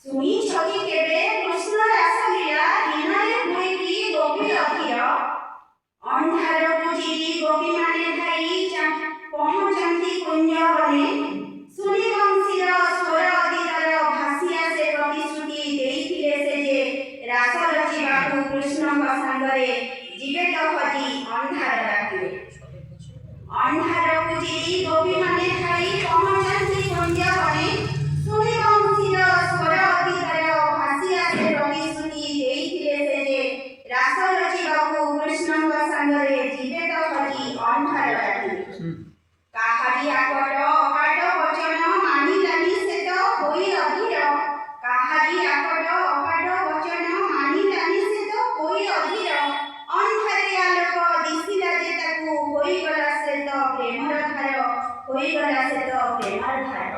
ଶୁଣି ଛକି କେବେ କୃଷ୍ଣ ରାସଲୀଳା ଦିନରେ ହୁଏ କି ଗୋପୀ ଅଧୀର ଅନ୍ଧାରକୁ ଚିରି ଗୋପୀମାନେ ଧାଇ ପହଞ୍ଚନ୍ତି କୁଞ୍ଜ ବନେ ଶୁଣି ବଂଶୀର ସ୍ୱର ଅତୀତର ଭାସି ଆସେ ପ୍ରତିଶ୍ରୁତି ଦେଇଥିଲେ ସେ ଯେ ରାସ ରଚିବାକୁ କୃଷ୍ଣଙ୍କ ସାଙ୍ଗରେ ଯିବେ ତ ହଜି ଅନ୍ଧାର ରାତିରେ ଅନ୍ଧାରକୁ ଚିରି ଗୋପୀମାନେ ଧାଇ ପହଞ୍ଚନ୍ତି କୁଞ୍ଜ ବନେ ଶୁଣି ବଂଶୀର ସ୍ୱର ଅତୀତର ଭାସି ଆସେ ପ୍ରତିଶ୍ରୁତି ଦେଇଥିଲେ ସେ ଯେ ରାସ ରଚିବାକୁ କୃଷ୍ଣଙ୍କ ସାଙ୍ଗରେ ଯିବେ ତ ହଜି ଅନ୍ଧାର ରାତିରେ କାହାରି ଆକଟ ଅକାଟ ବଚନ ମାନିଲାନି ସେ ତ ହୋଇ ଅଧୀର କାହାରି ଆକଟ ଅକାଟ ବଚନ ମାନିଲାନି ସେ ତ ହୋଇ ଅଧୀର ଅନ୍ଧାରେ ଆଲୋକ ଦିଶିଲା ଯେ ତାକୁ ହୋଇଗଲା ସେ ତ ପ୍ରେମର ଧାର ହୋଇଗଲା ସେ ତ ପ୍ରେମର ଧାର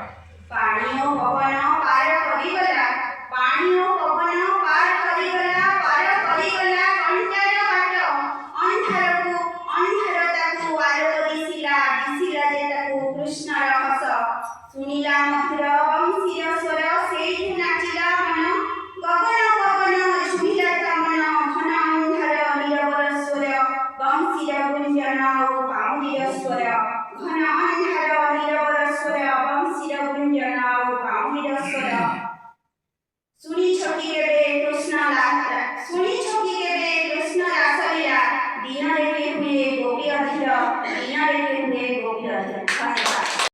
ପାଣି ଓ ପବନ ପାର କରିଗଲା ପାଣି ଓ ପବନ ପାର କରିଗଲା କଣ୍ଟାର ବାଟ ଅନ୍ଧାର ତାକୁ ଆଲୋକ ଦିଶିଲା ଯେ ତାକୁ କୃଷ୍ଣର ହସ ଶୁଣିଲା ମଧୁର